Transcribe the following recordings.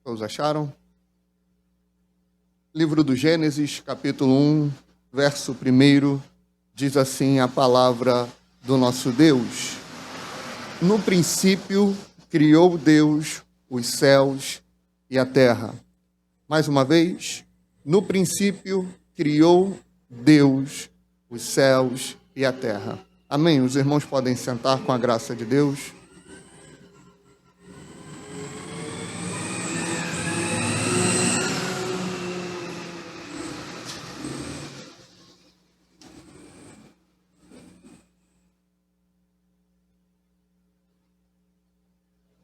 Todos acharam? Livro do Gênesis, capítulo 1, verso 1, diz assim a palavra do nosso Deus. No princípio, criou Deus os céus e a terra. Mais uma vez, no princípio, criou Deus os céus e a terra. Amém? Os irmãos podem sentar com a graça de Deus.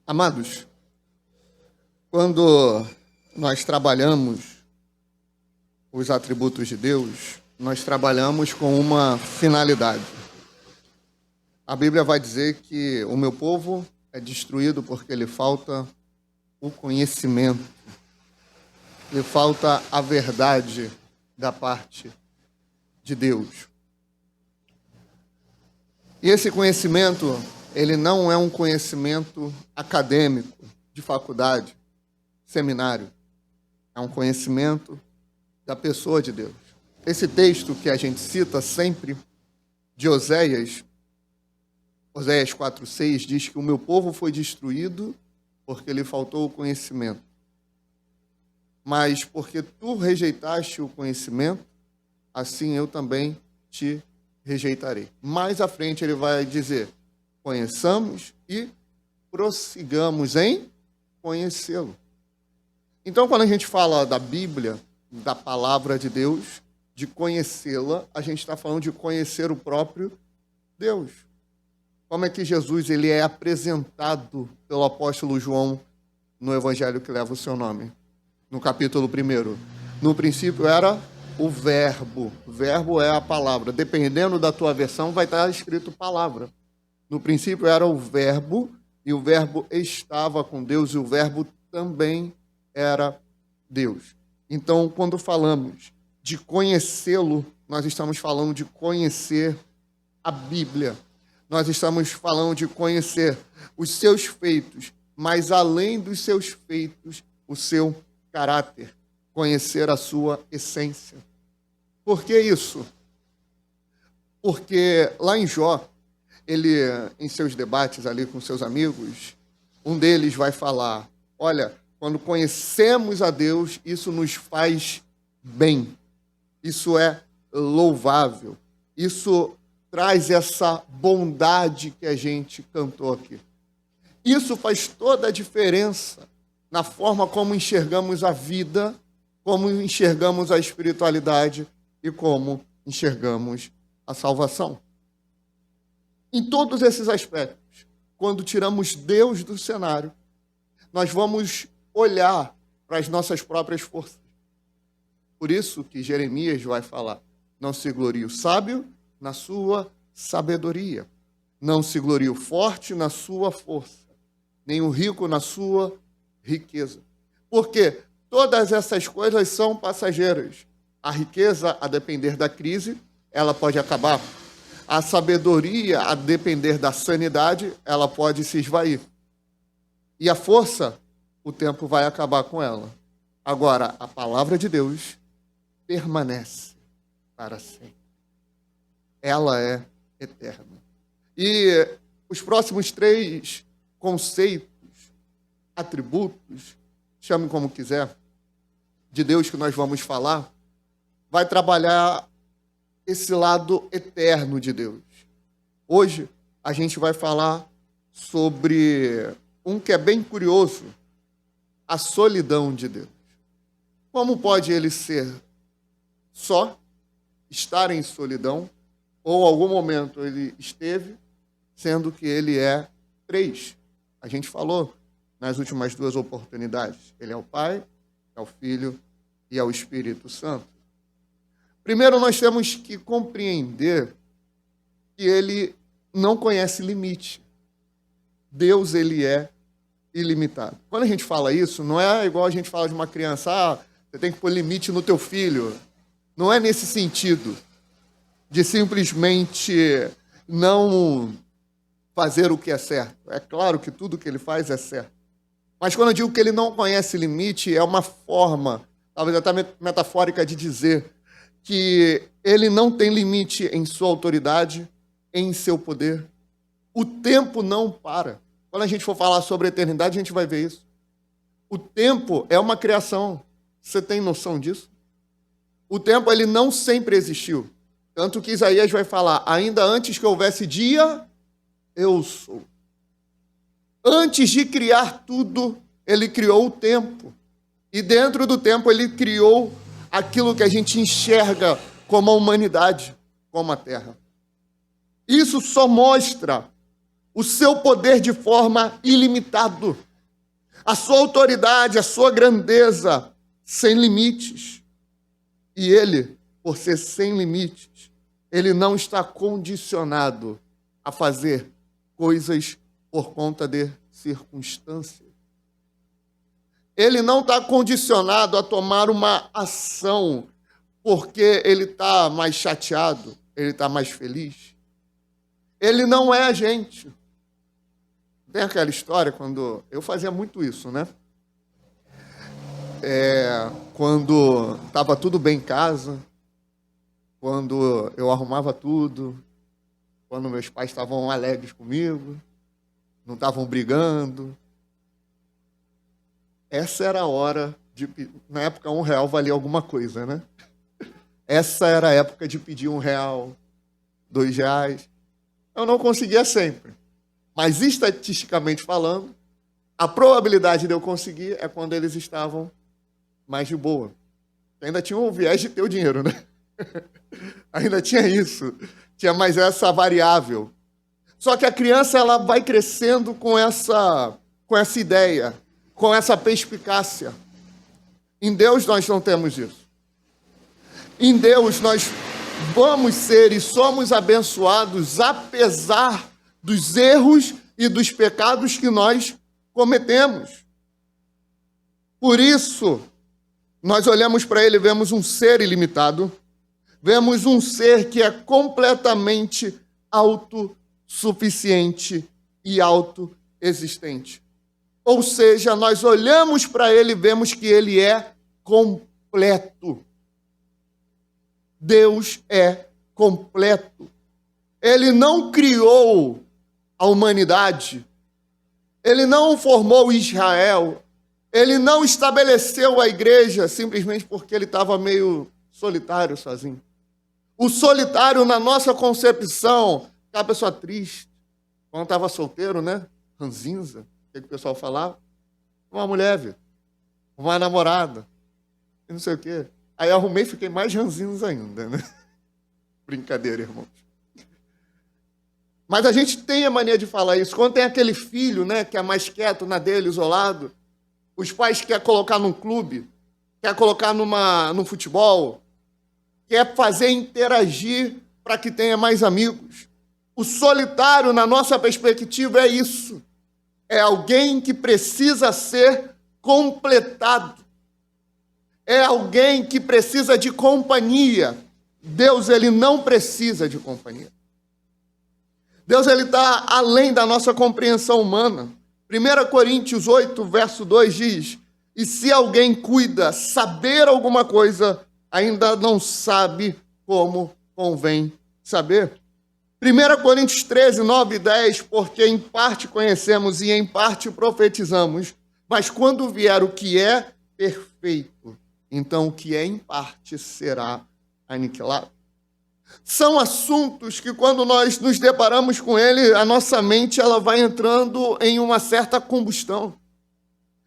Amados, quando nós trabalhamos os atributos de Deus, nós trabalhamos com uma finalidade. A Bíblia vai dizer que o meu povo é destruído porque lhe falta o conhecimento, lhe falta a verdade da parte de Deus. E esse conhecimento, ele não é um conhecimento acadêmico, de faculdade, seminário. É um conhecimento da pessoa de Deus. Esse texto que a gente cita sempre, de Oséias 4:6, diz que o meu povo foi destruído porque lhe faltou o conhecimento. Mas porque tu rejeitaste o conhecimento, assim eu também te rejeitarei. Mais à frente ele vai dizer: conheçamos e prossigamos em conhecê-lo. Então, quando a gente fala da Bíblia, da palavra de Deus, de conhecê-la, a gente está falando de conhecer o próprio Deus. Como é que Jesus ele é apresentado pelo apóstolo João no evangelho que leva o seu nome? No capítulo 1. No princípio era o verbo. O verbo é a palavra. Dependendo da tua versão, vai estar escrito palavra. No princípio era o verbo, e o verbo estava com Deus, e o verbo também era Deus. Então, quando falamos de conhecê-lo, nós estamos falando de conhecer a Bíblia. Nós estamos falando de conhecer os seus feitos, mas além dos seus feitos, o seu caráter, conhecer a sua essência. Por que isso? Porque lá em Jó, ele, em seus debates ali com seus amigos, um deles vai falar: olha, quando conhecemos a Deus, isso nos faz bem, isso é louvável, isso traz essa bondade que a gente cantou aqui. Isso faz toda a diferença na forma como enxergamos a vida, como enxergamos a espiritualidade e como enxergamos a salvação. Em todos esses aspectos, quando tiramos Deus do cenário, nós vamos olhar para as nossas próprias forças. Por isso que Jeremias vai falar: não se glorie o sábio na sua sabedoria, não se glorie o forte na sua força, nem o rico na sua riqueza. Porque todas essas coisas são passageiras. A riqueza, a depender da crise, ela pode acabar. A sabedoria, a depender da sanidade, ela pode se esvair. E a força, o tempo vai acabar com ela. Agora, a palavra de Deus permanece para sempre. Ela é eterna. E os próximos 3 conceitos, atributos, chame como quiser, de Deus que nós vamos falar, vai trabalhar esse lado eterno de Deus. Hoje, a gente vai falar sobre um que é bem curioso: a solidão de Deus. Como pode ele ser só, estar em solidão, ou em algum momento ele esteve, sendo que ele é 3? A gente falou nas últimas 2 oportunidades. Ele é o Pai, é o Filho e é o Espírito Santo. Primeiro, nós temos que compreender que ele não conhece limite. Deus, ele é ilimitado. Quando a gente fala isso, não é igual a gente fala de uma criança: você tem que pôr limite no teu filho. Não é nesse sentido de simplesmente não fazer o que é certo. É claro que tudo que ele faz é certo. Mas quando eu digo que ele não conhece limite, é uma forma, talvez até metafórica, de dizer que ele não tem limite em sua autoridade, em seu poder. O tempo não para. Quando a gente for falar sobre a eternidade, a gente vai ver isso. O tempo é uma criação. Você tem noção disso? O tempo, ele não sempre existiu. Tanto que Isaías vai falar, ainda antes que houvesse dia, eu sou. Antes de criar tudo, ele criou o tempo. E dentro do tempo, ele criou aquilo que a gente enxerga como a humanidade, como a Terra. Isso só mostra o seu poder de forma ilimitada, a sua autoridade, a sua grandeza sem limites. E ele, por ser sem limites, ele não está condicionado a fazer coisas por conta de circunstâncias. Ele não está condicionado a tomar uma ação porque ele está mais chateado, ele está mais feliz. Ele não é a gente. Tem aquela história quando... Eu fazia muito isso, né? Quando estava tudo bem em casa, quando eu arrumava tudo, quando meus pais estavam alegres comigo, não estavam brigando. Essa era a hora de... Na época, R$1 valia alguma coisa, né? Essa era a época de pedir R$1, R$2. Eu não conseguia sempre. Mas, estatisticamente falando, a probabilidade de eu conseguir é quando eles estavam mais de boa. Ainda tinha o viés de ter o dinheiro, né? Ainda tinha isso. Tinha mais essa variável. Só que a criança, ela vai crescendo com essa ideia, com essa perspicácia. Em Deus nós não temos isso. Em Deus nós vamos ser e somos abençoados apesar dos erros e dos pecados que nós cometemos. Por isso, nós olhamos para ele e vemos um ser ilimitado, vemos um ser que é completamente autossuficiente e autoexistente. Ou seja, nós olhamos para ele e vemos que ele é completo. Deus é completo. Ele não criou a humanidade, ele não formou Israel, ele não estabeleceu a igreja simplesmente porque ele estava meio solitário, sozinho. O solitário, na nossa concepção, é uma pessoa triste. Quando estava solteiro, né? Ranzinza, o que o pessoal falava? Uma mulher, viu? Uma namorada, e não sei o quê. Aí eu arrumei e fiquei mais ranzinza ainda, né? Brincadeira, irmãos. Mas a gente tem a mania de falar isso. Quando tem aquele filho, né, que é mais quieto, na dele, isolado, os pais querem colocar num clube, quer colocar num futebol, quer fazer interagir para que tenha mais amigos. O solitário, na nossa perspectiva, é isso. É alguém que precisa ser completado. É alguém que precisa de companhia. Deus, ele não precisa de companhia. Deus, ele está além da nossa compreensão humana. 1 Coríntios 8, verso 2 diz, e se alguém cuida saber alguma coisa, ainda não sabe como convém saber. 1 Coríntios 13, 9 e 10, porque em parte conhecemos e em parte profetizamos, mas quando vier o que é perfeito, então o que é em parte será aniquilado. São assuntos que quando nós nos deparamos com ele, a nossa mente ela vai entrando em uma certa combustão.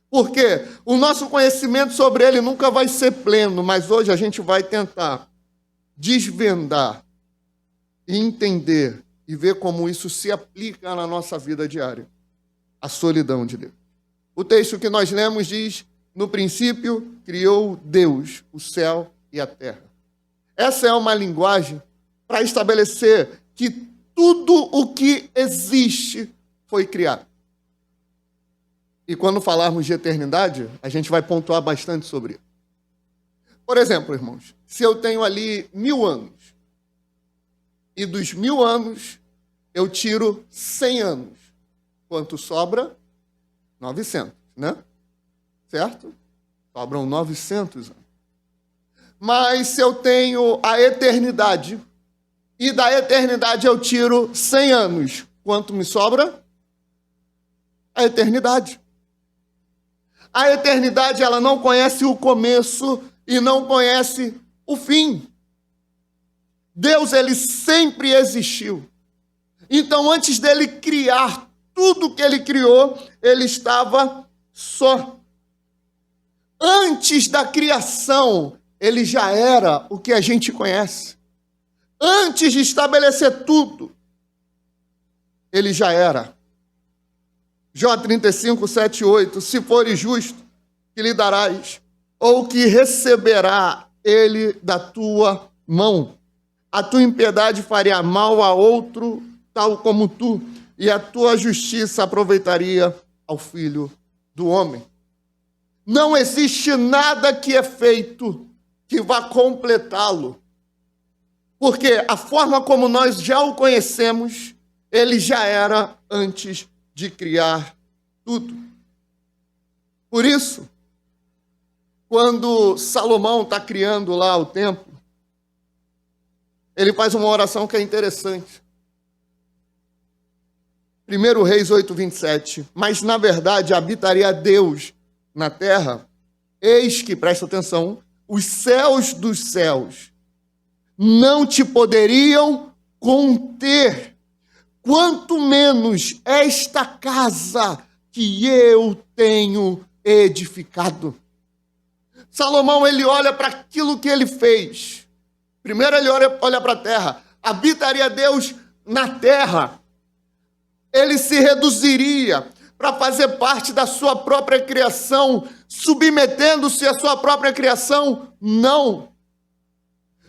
Porque o nosso conhecimento sobre ele nunca vai ser pleno, mas hoje a gente vai tentar desvendar e entender e ver como isso se aplica na nossa vida diária. A solidão de Deus. O texto que nós lemos diz, no princípio criou Deus o céu e a terra. Essa é uma linguagem para estabelecer que tudo o que existe foi criado. E quando falarmos de eternidade, a gente vai pontuar bastante sobre isso. Por exemplo, irmãos, se eu tenho ali 1000 anos, e dos 1000 anos eu tiro 100 anos, quanto sobra? 900, né? certo? Sobram 900 anos. Mas se eu tenho a eternidade, e da eternidade eu tiro 100 anos, quanto me sobra? A eternidade. A eternidade, ela não conhece o começo e não conhece o fim. Deus, ele sempre existiu. Então, antes dele criar tudo que ele criou, ele estava só. Antes da criação, ele já era o que a gente conhece. Antes de estabelecer tudo, ele já era. Jó 35, 7 e 8. Se fores justo, que lhe darás, ou que receberá ele da tua mão. A tua impiedade faria mal a outro, tal como tu, e a tua justiça aproveitaria ao filho do homem. Não existe nada que é feito que vá completá-lo. Porque a forma como nós já o conhecemos, ele já era antes de criar tudo. Por isso, quando Salomão está criando lá o templo, ele faz uma oração que é interessante. 1 Reis 8, 27. Mas, na verdade, habitaria Deus na terra, eis que, presta atenção, os céus dos céus não te poderiam conter, quanto menos esta casa que eu tenho edificado. Salomão, ele olha para aquilo que ele fez. Primeiro ele olha para a terra. Habitaria Deus na terra. Ele se reduziria para fazer parte da sua própria criação, submetendo-se à sua própria criação? Não.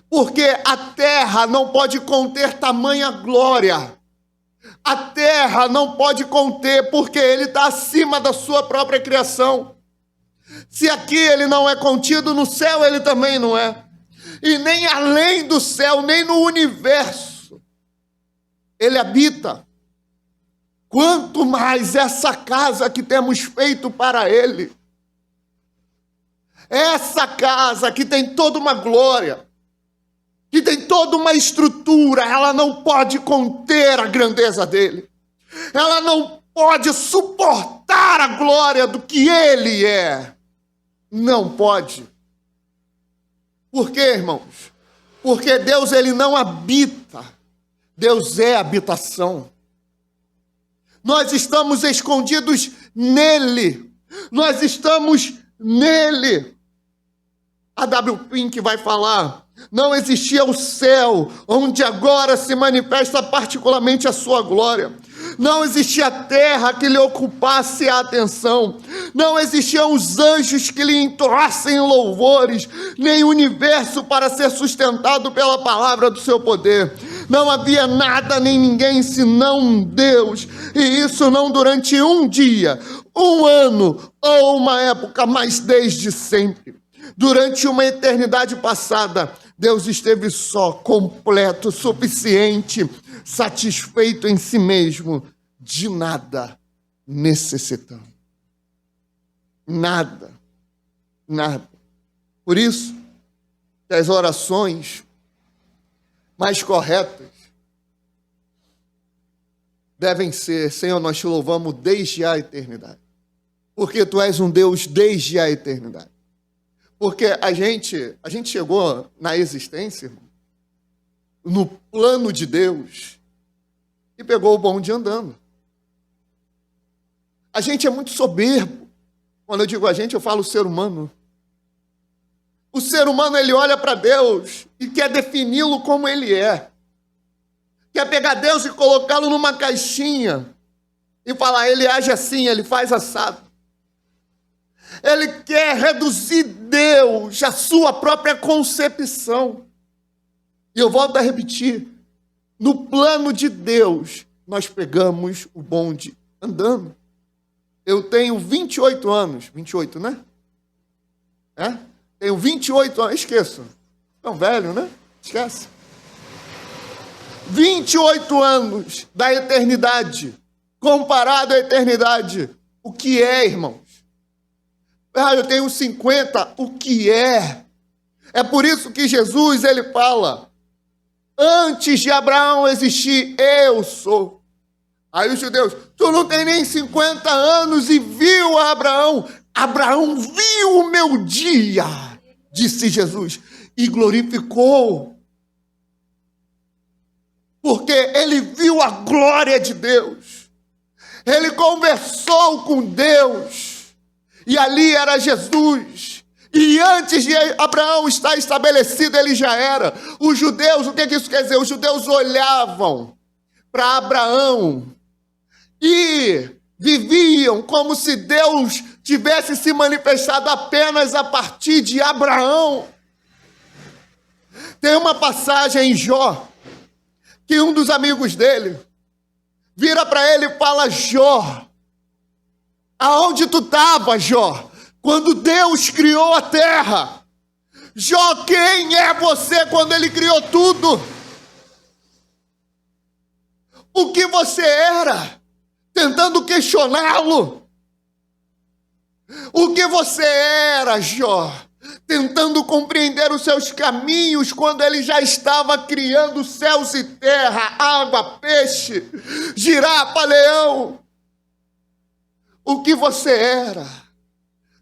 Porque a terra não pode conter tamanha glória. A terra não pode conter, porque ele está acima da sua própria criação. Se aqui ele não é contido, no céu ele também não é. E nem além do céu, nem no universo, ele habita. Quanto mais essa casa que temos feito para ele. Essa casa que tem toda uma glória, que tem toda uma estrutura, ela não pode conter a grandeza dele. Ela não pode suportar a glória do que ele é. Não pode. Por quê, irmãos? Porque Deus, ele não habita. Deus é habitação. Nós estamos escondidos nele. Nós estamos nele. A W. Pink vai falar: não existia o céu, onde agora se manifesta particularmente a sua glória. Não existia a terra que lhe ocupasse a atenção. Não existiam os anjos que lhe entoassem louvores, nem o universo para ser sustentado pela palavra do seu poder. Não havia nada nem ninguém senão Deus, e isso não durante um dia, um ano ou uma época, mas desde sempre. Durante uma eternidade passada, Deus esteve só, completo, suficiente, satisfeito em si mesmo, de nada necessitando. Nada. Por isso, as orações mais corretas devem ser: Senhor, nós te louvamos desde a eternidade, porque tu és um Deus desde a eternidade. Porque a gente chegou na existência, irmão, no plano de Deus, e pegou o bonde andando. A gente é muito soberbo. Quando eu digo a gente, eu falo o ser humano. O ser humano, ele olha para Deus e quer defini-lo como ele é. Quer pegar Deus e colocá-lo numa caixinha e falar: ele age assim, ele faz assado. Ele quer reduzir Deus à sua própria concepção. E eu volto a repetir: no plano de Deus, nós pegamos o bonde andando. Eu tenho 28 anos. 28, né? Tenho 28 anos. Esqueço. Tão velho, né? Esquece. 28 anos da eternidade. Comparado à eternidade. O que é, irmãos? Ah, eu tenho 50. O que é? É por isso que Jesus, ele fala, antes de Abraão existir, eu sou. Aí os judeus, tu não tem nem 50 anos e viu Abraão. Abraão viu o meu dia, disse Jesus, e glorificou. Porque ele viu a glória de Deus. Ele conversou com Deus. E ali era Jesus. E antes de Abraão estar estabelecido, ele já era. Os judeus, o que isso quer dizer? Os judeus olhavam para Abraão e viviam como se Deus tivesse se manifestado apenas a partir de Abraão. Tem uma passagem em Jó, que um dos amigos dele vira para ele e fala, Jó, aonde tu estava, Jó, quando Deus criou a terra? Jó, quem é você quando ele criou tudo? O que você era? Tentando questioná-lo. O que você era, Jó? Tentando compreender os seus caminhos quando ele já estava criando céus e terra, água, peixe, girafa, leão. O que você era?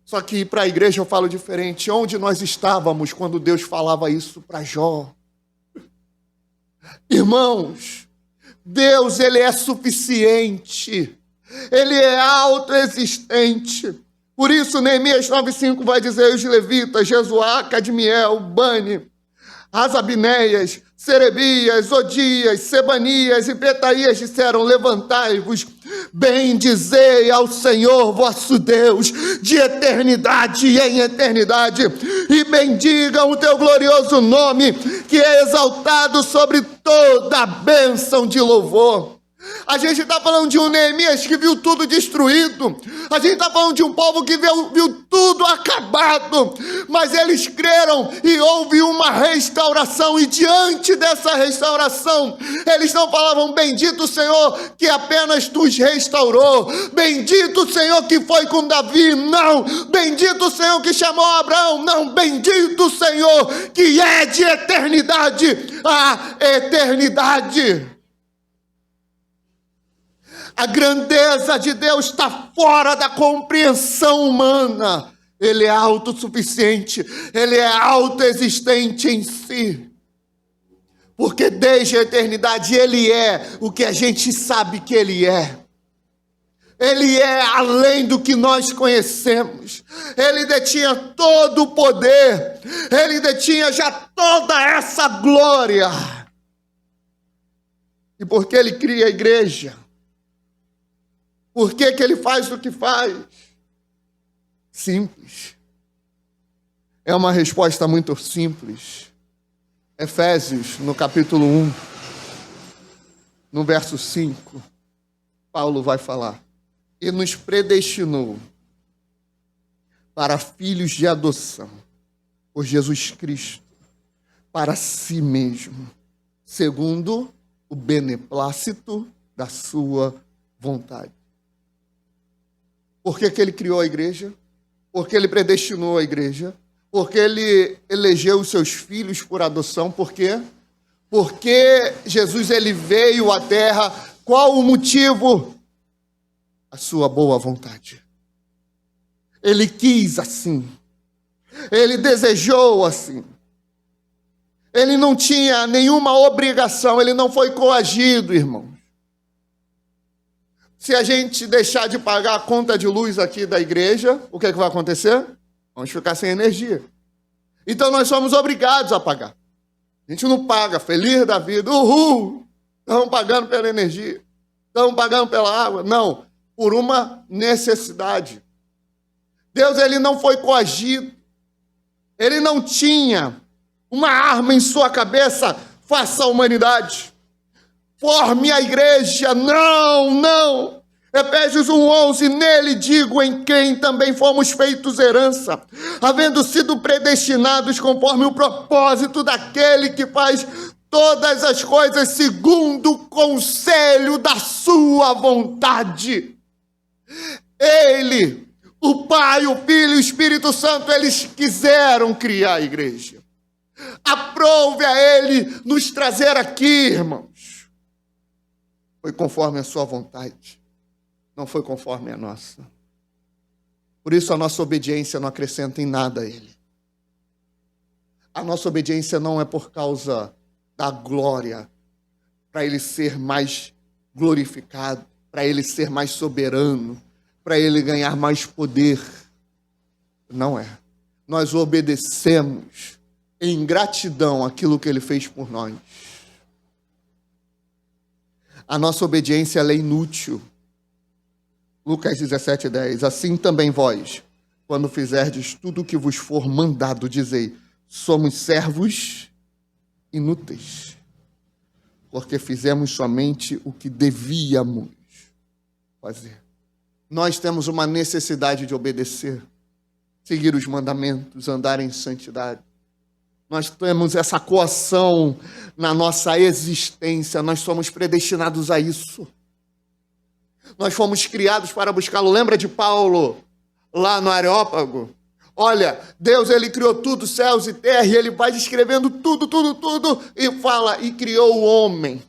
Só que para a igreja eu falo diferente. Onde nós estávamos quando Deus falava isso para Jó? Irmãos, Deus, ele é suficiente. Ele é autoexistente. Por isso, Neemias 9,5 vai dizer, os levitas, Jesuá, Cadmiel, Bani, Asabinéias, Serebias, Odias, Sebanias e Betaías disseram, levantai-vos, bendizei ao Senhor vosso Deus, de eternidade em eternidade, e bendigam o teu glorioso nome, que é exaltado sobre toda a bênção de louvor. A gente está falando de um Neemias que viu tudo destruído. A gente está falando de um povo que viu tudo acabado. Mas eles creram e houve uma restauração. E diante dessa restauração, eles não falavam, bendito o Senhor que apenas nos restaurou. Bendito o Senhor que foi com Davi. Não. Bendito o Senhor que chamou Abraão. Não. Bendito o Senhor que é de eternidade a eternidade. A grandeza de Deus está fora da compreensão humana. Ele é autossuficiente, ele é autoexistente em si. Porque desde a eternidade ele é o que a gente sabe que ele é. Ele é além do que nós conhecemos. Ele detinha todo o poder. Ele detinha já toda essa glória. E porque ele cria a igreja, por que ele faz o que faz? Simples. É uma resposta muito simples. Efésios, no capítulo 1, no verso 5, Paulo vai falar. E nos predestinou para filhos de adoção, por Jesus Cristo, para si mesmo, segundo o beneplácito da sua vontade. Por que ele criou a igreja? Porque ele predestinou a igreja? Porque ele elegeu os seus filhos por adoção? Por quê? Porque Jesus ele veio à terra. Qual o motivo? A sua boa vontade. Ele quis assim. Ele desejou assim. Ele não tinha nenhuma obrigação. Ele não foi coagido, irmão. Se a gente deixar de pagar a conta de luz aqui da igreja, o que é que vai acontecer? Vamos ficar sem energia. Então nós somos obrigados a pagar. A gente não paga, feliz da vida, uhul, estamos pagando pela energia, estamos pagando pela água. Não, por uma necessidade. Deus, ele não foi coagido. Ele não tinha uma arma em sua cabeça, faça a humanidade. Forme a igreja, não. Efésios 1:11, nele digo, em quem também fomos feitos herança, havendo sido predestinados conforme o propósito daquele que faz todas as coisas segundo o conselho da sua vontade. Ele, O Pai, o Filho e o Espírito Santo, eles quiseram criar a igreja. Aprove a Ele nos trazer aqui, irmãos. Foi conforme a sua vontade, não foi conforme a nossa. Por isso a nossa obediência não acrescenta em nada a Ele. A nossa obediência não é por causa da glória, para Ele ser mais glorificado, para Ele ser mais soberano, para Ele ganhar mais poder. Não é. Nós obedecemos em gratidão àquilo que Ele fez por nós. A nossa obediência ela é inútil. Lucas 17:10. Assim também vós, quando fizerdes tudo o que vos for mandado, dizei, somos servos inúteis, porque fizemos somente o que devíamos fazer. Nós temos uma necessidade de obedecer, seguir os mandamentos, andar em santidade. Nós temos essa coação na nossa existência, nós somos predestinados a isso. Nós fomos criados para buscá-lo. Lembra de Paulo, lá no Areópago? Olha, Deus, Ele criou tudo, céus e terra, e Ele vai descrevendo tudo, e fala, e criou o homem,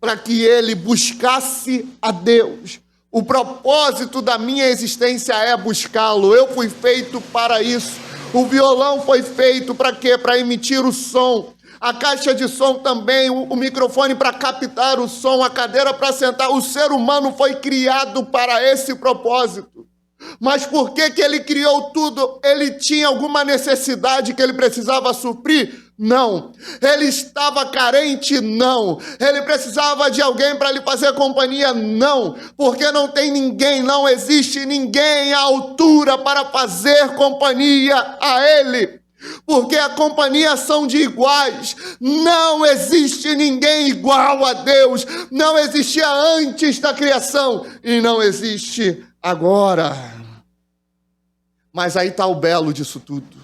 para que ele buscasse a Deus. O propósito da minha existência é buscá-lo. Eu fui feito para isso. O violão foi feito para quê? Para emitir o som. A caixa de som também, o microfone para captar o som, a cadeira para sentar. O ser humano foi criado para esse propósito. Mas por que ele criou tudo? Ele tinha alguma necessidade que ele precisava suprir? Não. Ele estava carente? Não. Ele precisava de alguém para lhe fazer companhia? Não. Porque não tem ninguém, não existe ninguém à altura para fazer companhia a ele. Porque a companhia são de iguais. Não existe ninguém igual a Deus. Não existia antes da criação e não existe agora. Mas aí está o belo disso tudo.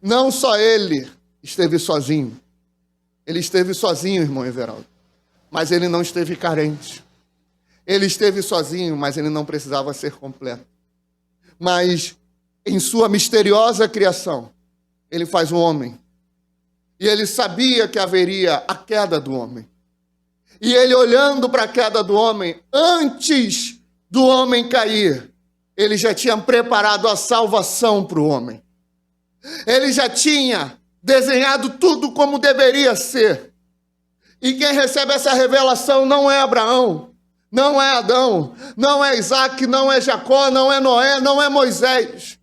Não só ele esteve sozinho. Ele esteve sozinho, irmão Everaldo. Mas ele não esteve carente. Ele esteve sozinho, mas ele não precisava ser completo. Mas em sua misteriosa criação, ele faz o homem. E ele sabia que haveria a queda do homem. E ele olhando para a queda do homem, antes do homem cair, ele já tinha preparado a salvação para o homem. Ele já tinha desenhado tudo como deveria ser. E quem recebe essa revelação não é Abraão, não é Adão, não é Isaac, não é Jacó, não é Noé, não é Moisés.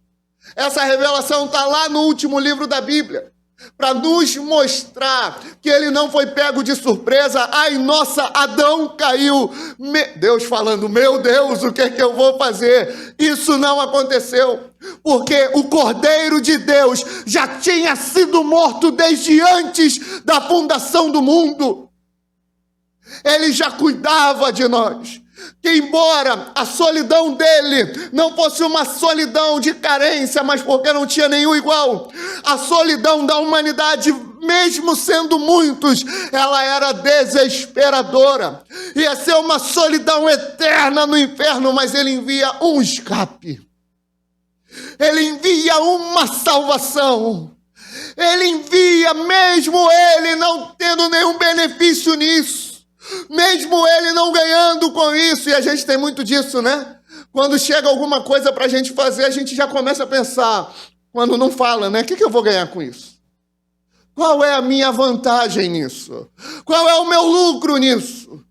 Essa revelação está lá no último livro da Bíblia, para nos mostrar que ele não foi pego de surpresa. Ai, nossa, Adão caiu. Deus falando, meu Deus, o que é que eu vou fazer? Isso não aconteceu, porque o Cordeiro de Deus já tinha sido morto desde antes da fundação do mundo. Ele já cuidava de nós. Que embora a solidão dele não fosse uma solidão de carência, mas porque não tinha nenhum igual, a solidão da humanidade, mesmo sendo muitos, ela era desesperadora. Ia ser uma solidão eterna no inferno, mas ele envia um escape. Ele envia uma salvação. Ele envia, mesmo ele não tendo nenhum benefício nisso. Mesmo ele não ganhando com isso, e a gente tem muito disso, né? Quando chega alguma coisa para a gente fazer, a gente já começa a pensar, quando não fala, né? O que eu vou ganhar com isso? Qual é a minha vantagem nisso? Qual é o meu lucro nisso?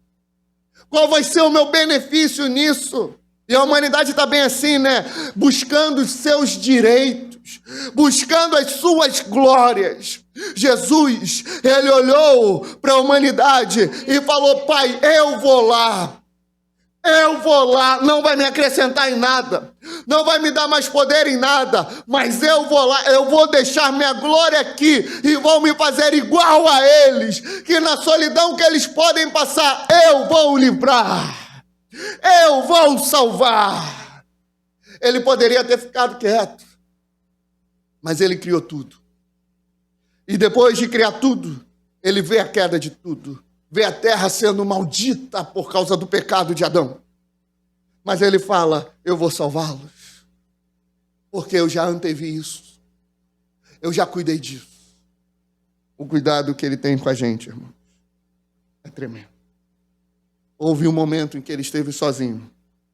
Qual vai ser o meu benefício nisso? E a humanidade está bem assim, né? Buscando os seus direitos, buscando as suas glórias. Jesus, ele olhou para a humanidade e falou, Pai, eu vou lá, não vai me acrescentar em nada, não vai me dar mais poder em nada, mas eu vou lá, eu vou deixar minha glória aqui e vou me fazer igual a eles, que na solidão que eles podem passar, eu vou livrar, eu vou salvar. Ele poderia ter ficado quieto, mas ele criou tudo. E depois de criar tudo, ele vê a queda de tudo. Vê a terra sendo maldita por causa do pecado de Adão. Mas ele fala, eu vou salvá-los, porque eu já antevi isso, eu já cuidei disso. O cuidado que ele tem com a gente, irmão, é tremendo. Houve um momento em que ele esteve sozinho,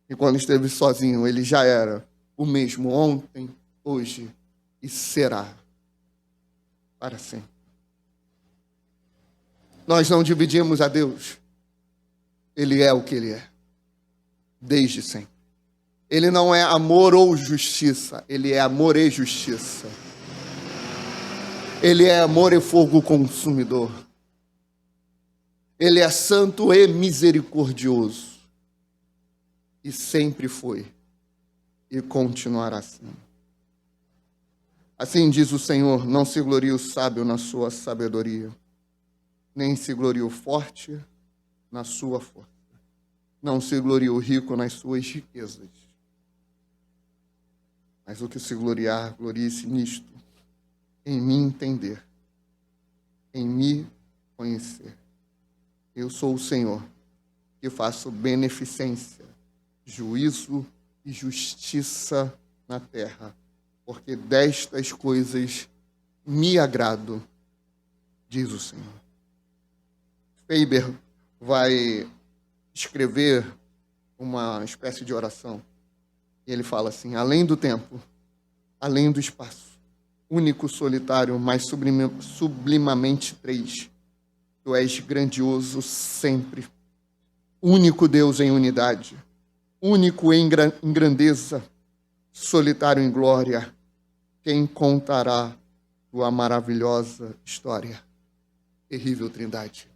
e quando esteve sozinho, ele já era o mesmo ontem, hoje e será para sempre. Nós não dividimos a Deus. Ele é o que ele é, desde sempre. Ele não é amor ou justiça, ele é amor e justiça. Ele é amor e fogo consumidor. Ele é santo e misericordioso. E sempre foi. E continuará sendo. Assim diz o Senhor, não se glorie o sábio na sua sabedoria, nem se glorie o forte na sua força. Não se glorie o rico nas suas riquezas. Mas o que se gloriar, glorie-se nisto, em me entender, em me conhecer. Eu sou o Senhor, que faço beneficência, juízo e justiça na terra, porque destas coisas me agrado, diz o Senhor. Faber vai escrever uma espécie de oração. E ele fala assim, além do tempo, além do espaço, único, solitário, mas sublimamente três, tu és grandioso sempre, único Deus em unidade, único em grandeza, solitário em glória, quem contará tua maravilhosa história? Terrível Trindade.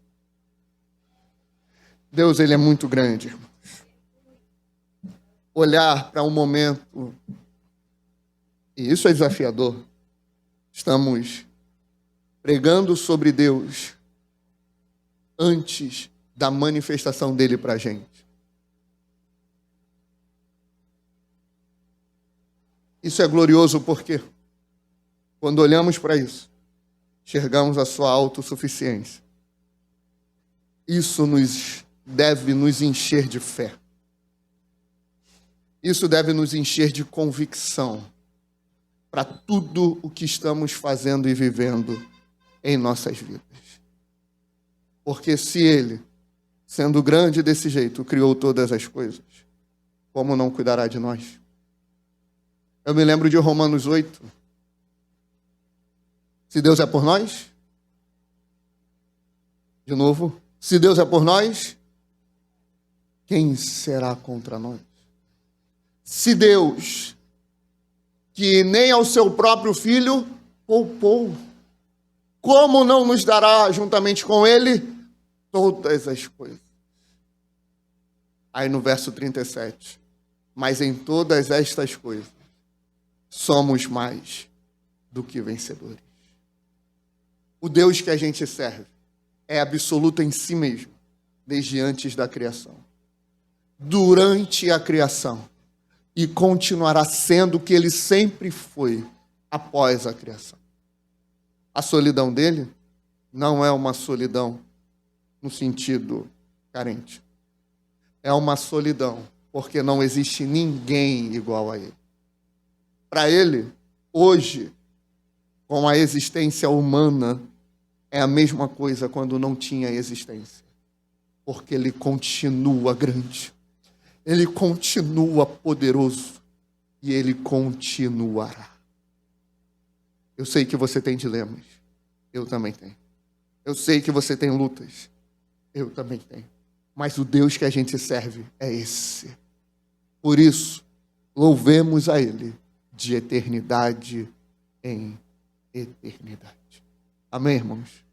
Deus, ele é muito grande, irmãos. Olhar para um momento, e isso é desafiador, estamos pregando sobre Deus antes da manifestação dele para a gente. Isso é glorioso porque, quando olhamos para isso, enxergamos a sua autossuficiência. Isso deve nos encher de fé. Isso deve nos encher de convicção para tudo o que estamos fazendo e vivendo em nossas vidas. Porque se ele, sendo grande desse jeito, criou todas as coisas, como não cuidará de nós? Eu me lembro de Romanos 8. Se Deus é por nós, de novo, se Deus é por nós, quem será contra nós? Se Deus, que nem ao seu próprio filho poupou, como não nos dará juntamente com ele todas as coisas? Aí no verso 37, mas em todas estas coisas somos mais do que vencedores. O Deus que a gente serve é absoluto em si mesmo, desde antes da criação, durante a criação, e continuará sendo o que ele sempre foi após a criação. A solidão dele não é uma solidão no sentido carente. É uma solidão porque não existe ninguém igual a ele. Para ele, hoje, com a existência humana, é a mesma coisa quando não tinha existência. Porque ele continua grande. Ele continua poderoso. E ele continuará. Eu sei que você tem dilemas. Eu também tenho. Eu sei que você tem lutas. Eu também tenho. Mas o Deus que a gente serve é esse. Por isso, louvemos a ele de eternidade em eternidade. Amém, irmãos?